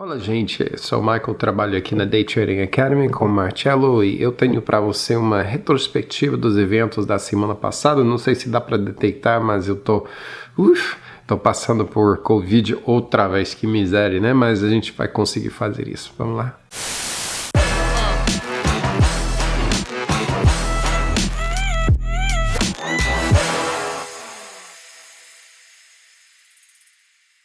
Olá, gente, eu sou o Michael, trabalho aqui na Day Trading Academy com o Marcelo e eu tenho para você uma retrospectiva dos eventos da semana passada. Não sei se dá para detectar, mas eu tô passando por Covid outra vez, que miséria, né? Mas a gente vai conseguir fazer isso. Vamos lá.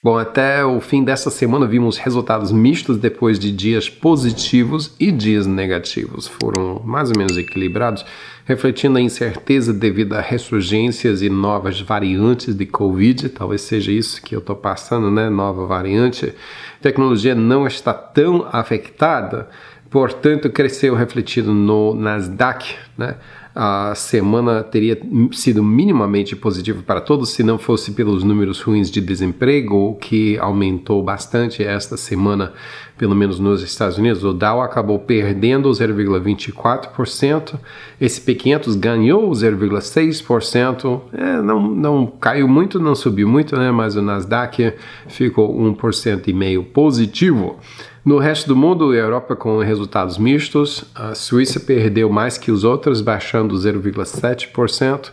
Bom, até o fim dessa semana vimos resultados mistos depois de dias positivos e dias negativos. Foram mais ou menos equilibrados, refletindo a incerteza devido a ressurgências e novas variantes de Covid. Talvez seja isso que eu estou passando, né? Nova variante. A tecnologia não está tão afetada, portanto, cresceu refletido no Nasdaq, né? A semana teria sido minimamente positiva para todos se não fosse pelos números ruins de desemprego, que aumentou bastante esta semana, pelo menos nos Estados Unidos. O Dow acabou perdendo 0,24%, S&P 500 ganhou 0,6%, não caiu muito, não subiu muito, né? Mas o Nasdaq ficou 1,5% positivo. No resto do mundo, a Europa com resultados mistos, a Suíça perdeu mais que os outros, baixando 0,7%.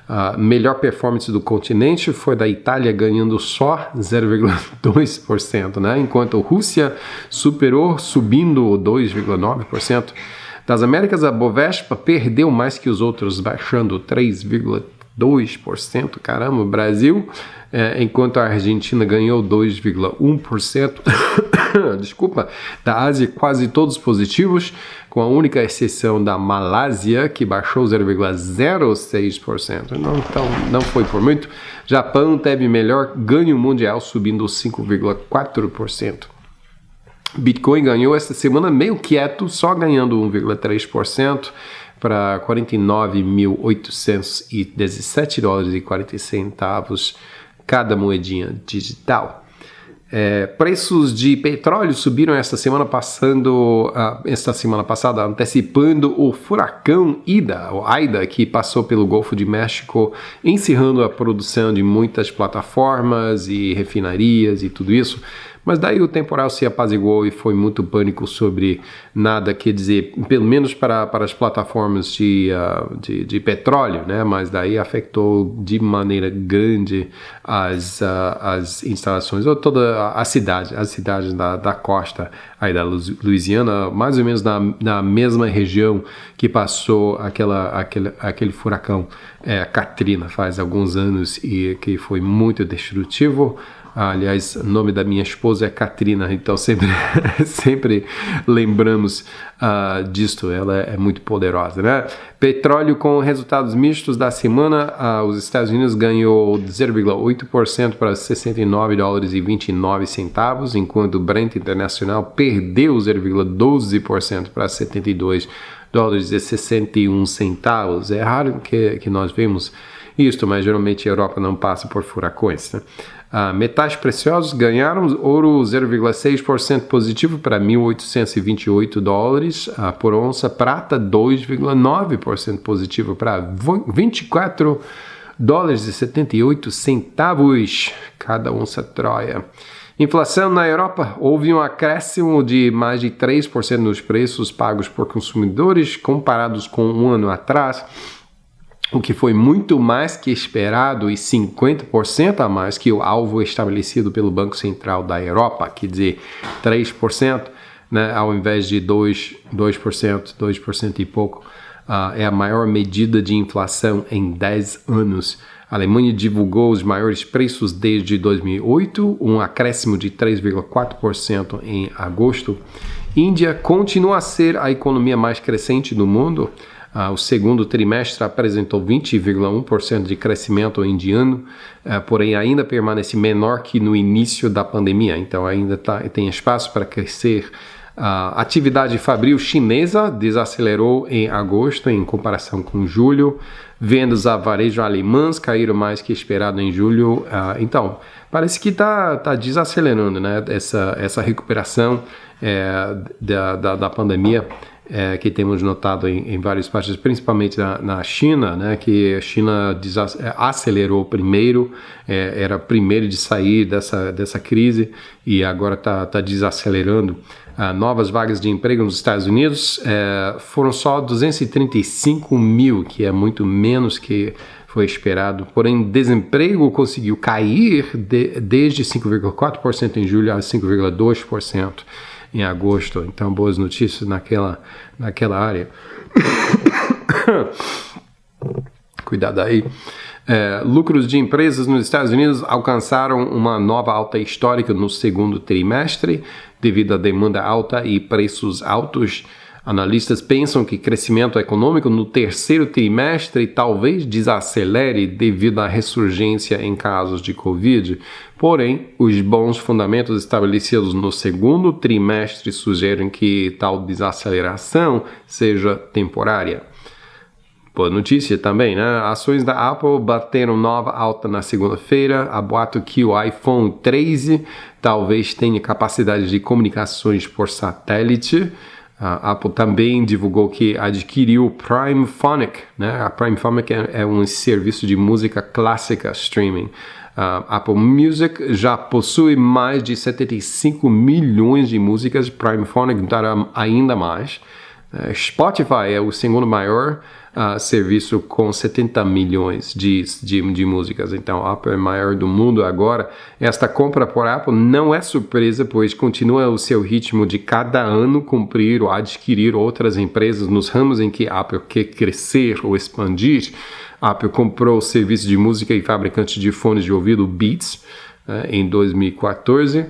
A melhor performance do continente foi da Itália, ganhando só 0,2%, né? Enquanto a Rússia superou, subindo 2,9%. Das Américas, a Bovespa perdeu mais que os outros, baixando 3,2%. Caramba, o Brasil, enquanto a Argentina ganhou 2,1%. Desculpa, da Ásia quase todos positivos, com a única exceção da Malásia, que baixou 0,06%. Então, não foi por muito. Japão teve melhor ganho mundial, subindo 5,4%. Bitcoin ganhou esta semana meio quieto, só ganhando 1,3% para $49.817,40 cada moedinha digital. Preços de petróleo subiram esta semana passada, antecipando o furacão Ida, que passou pelo Golfo de México, encerrando a produção de muitas plataformas e refinarias e tudo isso. Mas daí o temporal se apaziguou e foi muito pânico sobre nada, quer dizer, pelo menos para as plataformas de petróleo, né? Mas daí afetou de maneira grande as instalações, ou toda as cidades da costa aí da Louisiana, mais ou menos na mesma região que passou aquele furacão Katrina faz alguns anos e que foi muito destrutivo. Aliás, o nome da minha esposa é Katrina, então sempre lembramos disto, ela é muito poderosa, né? Petróleo com resultados mistos da semana, os Estados Unidos ganhou 0,8% para $69,29, enquanto o Brent Internacional perdeu 0,12% para $72,61. É raro que nós vemos isto, mas geralmente a Europa não passa por furacões, né? Metais preciosos ganharam ouro 0,6% positivo para $1.828 por onça, prata 2,9% positivo para $24,78 cada onça troia. Inflação na Europa, houve um acréscimo de mais de 3% nos preços pagos por consumidores comparados com um ano atrás, o que foi muito mais que esperado e 50% a mais que o alvo estabelecido pelo Banco Central da Europa, quer dizer, 3%, né, ao invés de 2% e pouco. É a maior medida de inflação em 10 anos. A Alemanha divulgou os maiores preços desde 2008, um acréscimo de 3,4% em agosto. Índia continua a ser a economia mais crescente do mundo. O segundo trimestre apresentou 20,1% de crescimento indiano, porém ainda permanece menor que no início da pandemia, então ainda tem espaço para crescer. A atividade fabril chinesa desacelerou em agosto em comparação com julho. Vendas a varejo alemãs caíram mais que esperado em julho. Então, parece que está desacelerando, né? Essa recuperação da pandemia. que temos notado em várias partes, principalmente na China, né, que a China acelerou primeiro, era primeiro de sair dessa crise e agora está desacelerando. Novas vagas de emprego nos Estados Unidos foram só 235 mil, que é muito menos que foi esperado. Porém, desemprego conseguiu cair desde 5,4% em julho a 5,2% em agosto. Então, boas notícias naquela área. Cuidado aí. Lucros de empresas nos Estados Unidos alcançaram uma nova alta histórica no segundo trimestre, devido à demanda alta e preços altos. Analistas pensam que crescimento econômico no terceiro trimestre talvez desacelere devido à ressurgência em casos de Covid. Porém, os bons fundamentos estabelecidos no segundo trimestre sugerem que tal desaceleração seja temporária. Boa notícia também, né? Ações da Apple bateram nova alta na segunda-feira. Há boato que o iPhone 13 talvez tenha capacidade de comunicações por satélite. A Apple também divulgou que adquiriu o Primephonic, né? A Primephonic é um serviço de música clássica streaming. Apple Music já possui mais de 75 milhões de músicas. Primephonic dará ainda mais. Spotify é o segundo maior serviço com 70 milhões de músicas. Então, a Apple é maior do mundo agora. Esta compra por Apple não é surpresa, pois continua o seu ritmo de cada ano cumprir ou adquirir outras empresas nos ramos em que a Apple quer crescer ou expandir. A Apple comprou o serviço de música e fabricante de fones de ouvido Beats em 2014.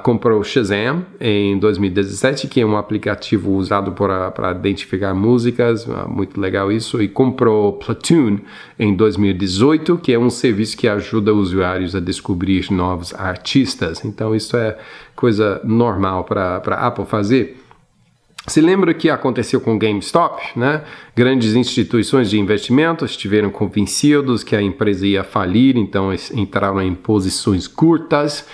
Comprou Shazam em 2017, que é um aplicativo usado para identificar músicas, muito legal isso, e comprou Platoon em 2018, que é um serviço que ajuda usuários a descobrir novos artistas. Então isso é coisa normal para a Apple fazer. Se lembra que aconteceu com GameStop, né? Grandes instituições de investimento estiveram convencidos que a empresa ia falir, então entraram em posições curtas.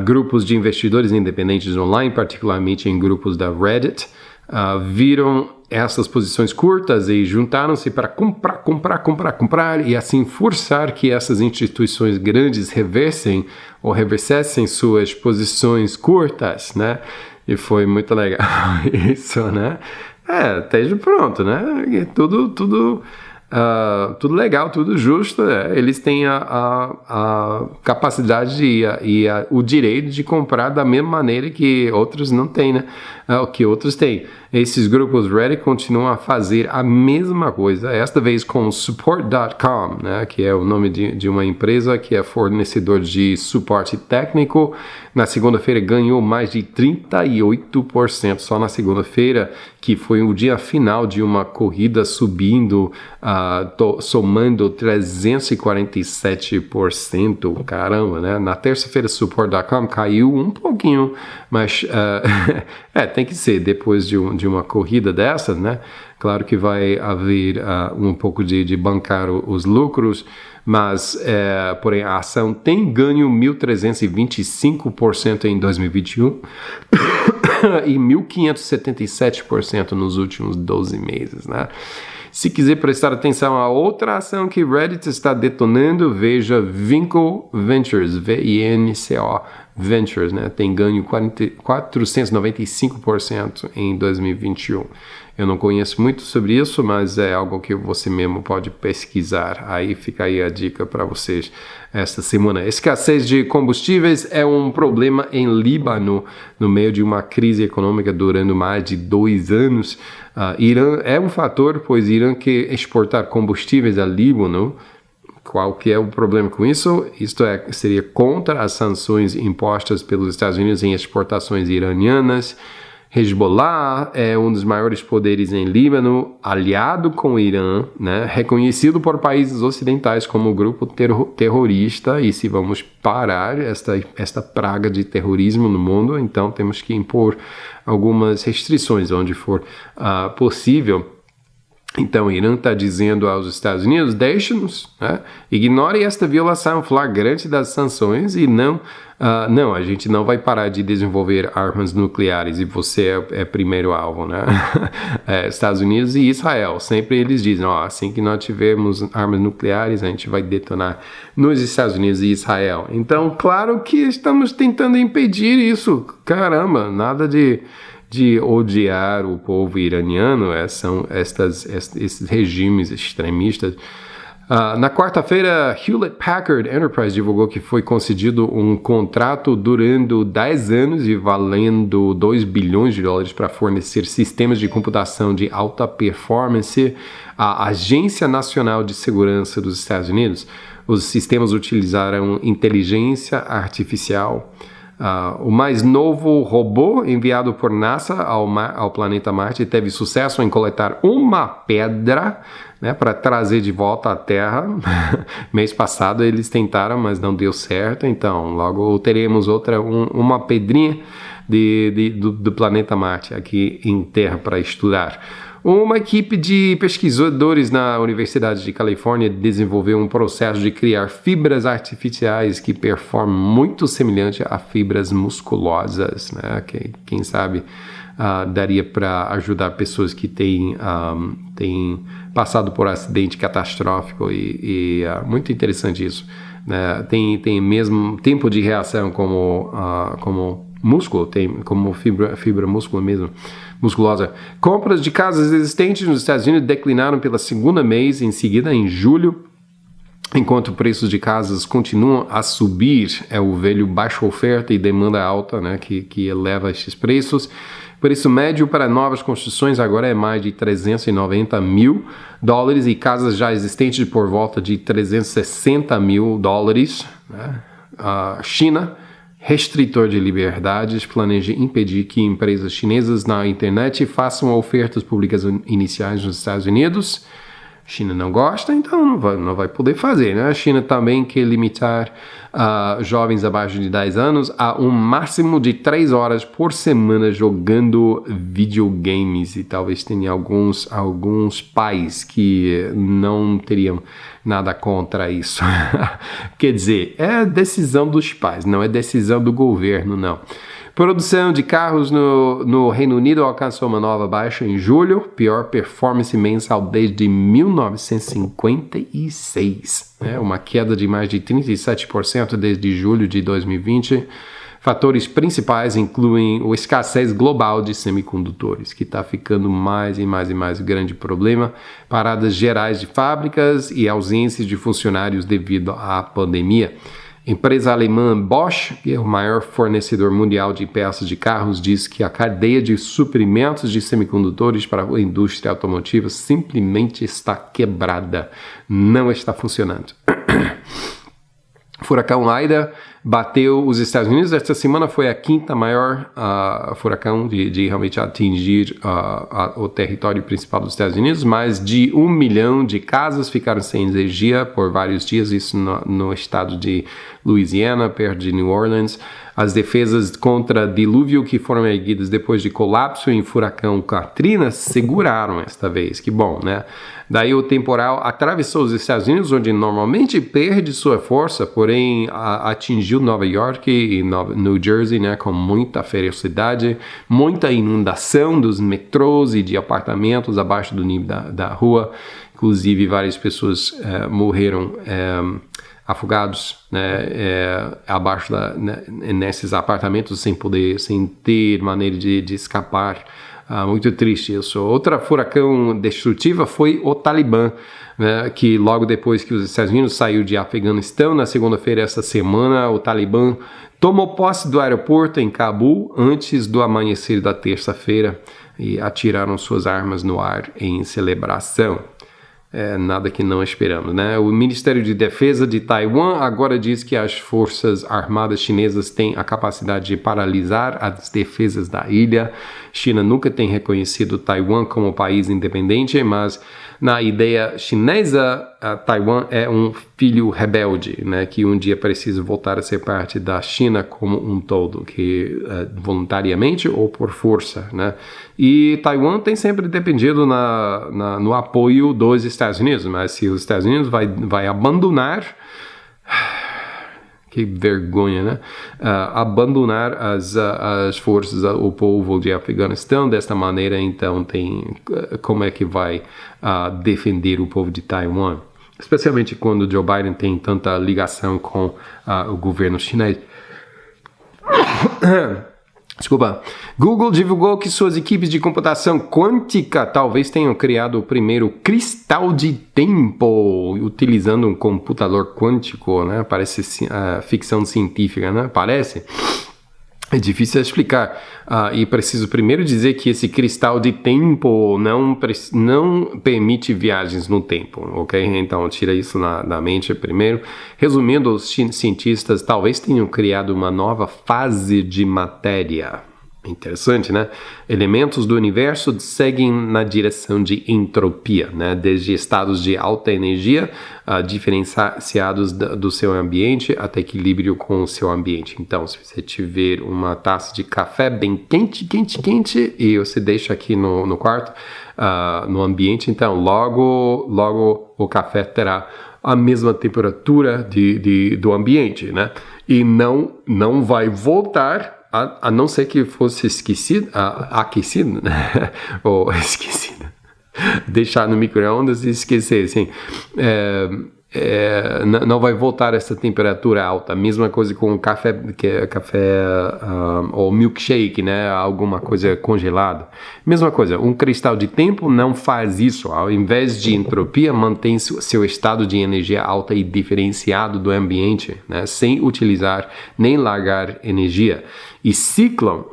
Grupos de investidores independentes online, particularmente em grupos da Reddit, viram essas posições curtas e juntaram-se para comprar e assim forçar que essas instituições grandes reversessem suas posições curtas, né? E foi muito legal isso, né? Esteja pronto, né? Tudo legal, tudo justo. Eles têm a capacidade e o direito de comprar da mesma maneira que outros não têm, né? O que outros têm. Esses grupos Reddit continuam a fazer a mesma coisa, esta vez com Support.com, né? Que é o nome de uma empresa que é fornecedor de suporte técnico. Na segunda-feira ganhou mais de 38%, só na segunda-feira, que foi o dia final de uma corrida subindo, somando 347%, caramba, né? Na terça-feira, Support.com caiu um pouquinho, mas tem que ser depois de uma corrida dessas, né? Claro que vai haver um pouco de bancar os lucros, mas, porém, a ação tem ganho 1.325% em 2021 e 1.577% nos últimos 12 meses, né? Se quiser prestar atenção a outra ação que Reddit está detonando, veja Vinco Ventures, V-I-N-C-O Ventures, né? Tem ganho 495% em 2021. Eu não conheço muito sobre isso, mas é algo que você mesmo pode pesquisar. Aí fica aí a dica para vocês esta semana. Escassez de combustíveis é um problema em Líbano, no meio de uma crise econômica durando mais de 2 anos. Irã é um fator, pois Irã quer exportar combustíveis ao Líbano. Qual que é o problema com isso? Isto seria contra as sanções impostas pelos Estados Unidos em exportações iranianas. Hezbollah é um dos maiores poderes em Líbano, aliado com o Irã, né? Reconhecido por países ocidentais como grupo terrorista, e se vamos parar esta praga de terrorismo no mundo, então temos que impor algumas restrições onde for possível. Então, o Irã está dizendo aos Estados Unidos, deixe-nos, né? Ignore esta violação flagrante das sanções e não não, a gente não vai parar de desenvolver armas nucleares e você é primeiro alvo, né? Estados Unidos e Israel, sempre eles dizem, assim que nós tivermos armas nucleares, a gente vai detonar nos Estados Unidos e Israel. Então, claro que estamos tentando impedir isso. Caramba, nada de odiar o povo iraniano, são esses regimes extremistas. Na quarta-feira, Hewlett-Packard Enterprise divulgou que foi concedido um contrato durando 10 anos e valendo $2 bilhões para fornecer sistemas de computação de alta performance à Agência Nacional de Segurança dos Estados Unidos. Os sistemas utilizaram inteligência artificial. O mais novo robô enviado por NASA ao planeta Marte teve sucesso em coletar uma pedra, né, para trazer de volta à Terra. Mês passado eles tentaram, mas não deu certo. Então, logo teremos uma pedrinha do planeta Marte aqui em Terra para estudar. Uma equipe de pesquisadores na Universidade de Califórnia desenvolveu um processo de criar fibras artificiais que performam muito semelhante a fibras musculosas, né? Quem sabe daria para ajudar pessoas que têm passado por acidente catastrófico e muito interessante isso, né? Tem mesmo tempo de reação como músculo, tem como fibra músculo mesmo, musculosa. Compras de casas existentes nos Estados Unidos declinaram pela segunda mês em seguida, em julho, enquanto preços de casas continuam a subir. É o velho baixa oferta e demanda alta, né, que eleva estes preços. O preço médio para novas construções agora é mais de $390 mil e casas já existentes por volta de $360 mil, né? A China, restritor de liberdades, planeja impedir que empresas chinesas na internet façam ofertas públicas iniciais nos Estados Unidos. A China não gosta, então não vai poder fazer, né? A China também quer limitar jovens abaixo de 10 anos a um máximo de 3 horas por semana jogando videogames, e talvez tenha alguns pais que não teriam nada contra isso. Quer dizer, é decisão dos pais, não é decisão do governo, não. Produção de carros no Reino Unido alcançou uma nova baixa em julho, pior performance mensal desde 1956. Uma queda de mais de 37% desde julho de 2020. Fatores principais incluem a escassez global de semicondutores, que está ficando mais e mais grande problema, paradas gerais de fábricas e ausência de funcionários devido à pandemia. Empresa alemã Bosch, que é o maior fornecedor mundial de peças de carros, diz que a cadeia de suprimentos de semicondutores para a indústria automotiva simplesmente está quebrada, não está funcionando. Furacão Ida bateu os Estados Unidos. Esta semana foi a quinta maior furacão de realmente atingir o território principal dos Estados Unidos. Mais de 1 milhão de casas ficaram sem energia por vários dias, isso no estado de Louisiana, perto de New Orleans. As defesas contra dilúvio que foram erguidas depois de colapso em furacão Katrina seguraram esta vez, que bom, né? Daí o temporal atravessou os Estados Unidos, onde normalmente perde sua força, porém atingiu Nova York e New Jersey, né, com muita ferocidade, muita inundação dos metrôs e de apartamentos abaixo do nível da rua. Inclusive várias pessoas morreram afogados, né, abaixo nesses apartamentos sem ter maneira de escapar. Muito triste isso. Outra furacão destrutiva foi o Talibã, né, que logo depois que os Estados Unidos saiu de Afeganistão, na segunda-feira essa semana, o Talibã tomou posse do aeroporto em Cabul antes do amanhecer da terça-feira e atiraram suas armas no ar em celebração. Nada que não esperamos, né? O Ministério de Defesa de Taiwan agora diz que as forças armadas chinesas têm a capacidade de paralisar as defesas da ilha. China nunca tem reconhecido Taiwan como país independente, mas na ideia chinesa, Taiwan é um filho rebelde, né, que um dia precisa voltar a ser parte da China como um todo, que voluntariamente ou por força, né? E Taiwan tem sempre dependido no apoio dos Estados Unidos, mas se os Estados Unidos vai abandonar, Que vergonha, né? Abandonar as forças, o povo de Afeganistão desta maneira, então como é que vai defender o povo de Taiwan? Especialmente quando Joe Biden tem tanta ligação com o governo chinês. Desculpa. Google divulgou que suas equipes de computação quântica talvez tenham criado o primeiro cristal de tempo utilizando um computador quântico, né? Parece ficção científica, né? Parece. É difícil explicar. E preciso primeiro dizer que esse cristal de tempo não permite viagens no tempo, ok? Então, tira isso da mente primeiro. Resumindo, os cientistas talvez tenham criado uma nova fase de matéria. Interessante, né? Elementos do universo seguem na direção de entropia, né? Desde estados de alta energia, diferenciados do seu ambiente, até equilíbrio com o seu ambiente. Então, se você tiver uma taça de café bem quente, e você deixa aqui no quarto, no ambiente, então logo o café terá a mesma temperatura do ambiente, né? E não vai voltar a não ser que fosse aquecido, né? Ou esquecido. Deixar no micro-ondas e esquecer, assim. Não vai voltar essa temperatura alta. Mesma coisa com o café, ou milkshake, né? Alguma coisa congelada. Mesma coisa, um cristal de tempo não faz isso. Ao invés de entropia, mantém seu estado de energia alta e diferenciado do ambiente, né? Sem utilizar nem largar energia. E ciclam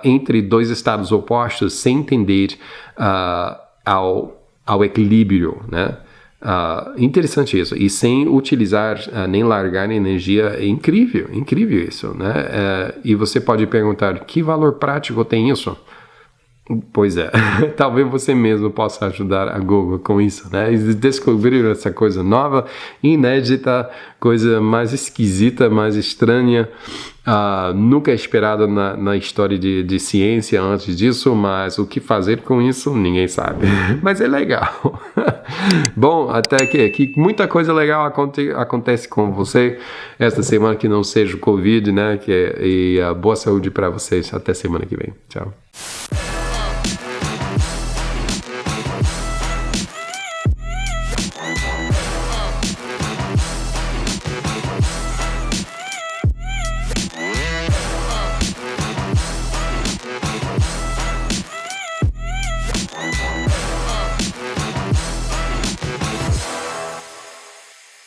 entre dois estados opostos sem tender ao equilíbrio, né? Interessante isso, e sem utilizar nem largar energia. É incrível isso, né? E você pode perguntar, que valor prático tem isso? Pois é, talvez você mesmo possa ajudar a Google com isso, né? Eles descobriram essa coisa nova, inédita, coisa mais esquisita, mais estranha, nunca esperada na história de ciência antes disso, mas o que fazer com isso, ninguém sabe. Mas é legal. Bom, até que muita coisa legal acontece com você esta semana, que não seja o Covid, né? E boa saúde para vocês. Até semana que vem. Tchau.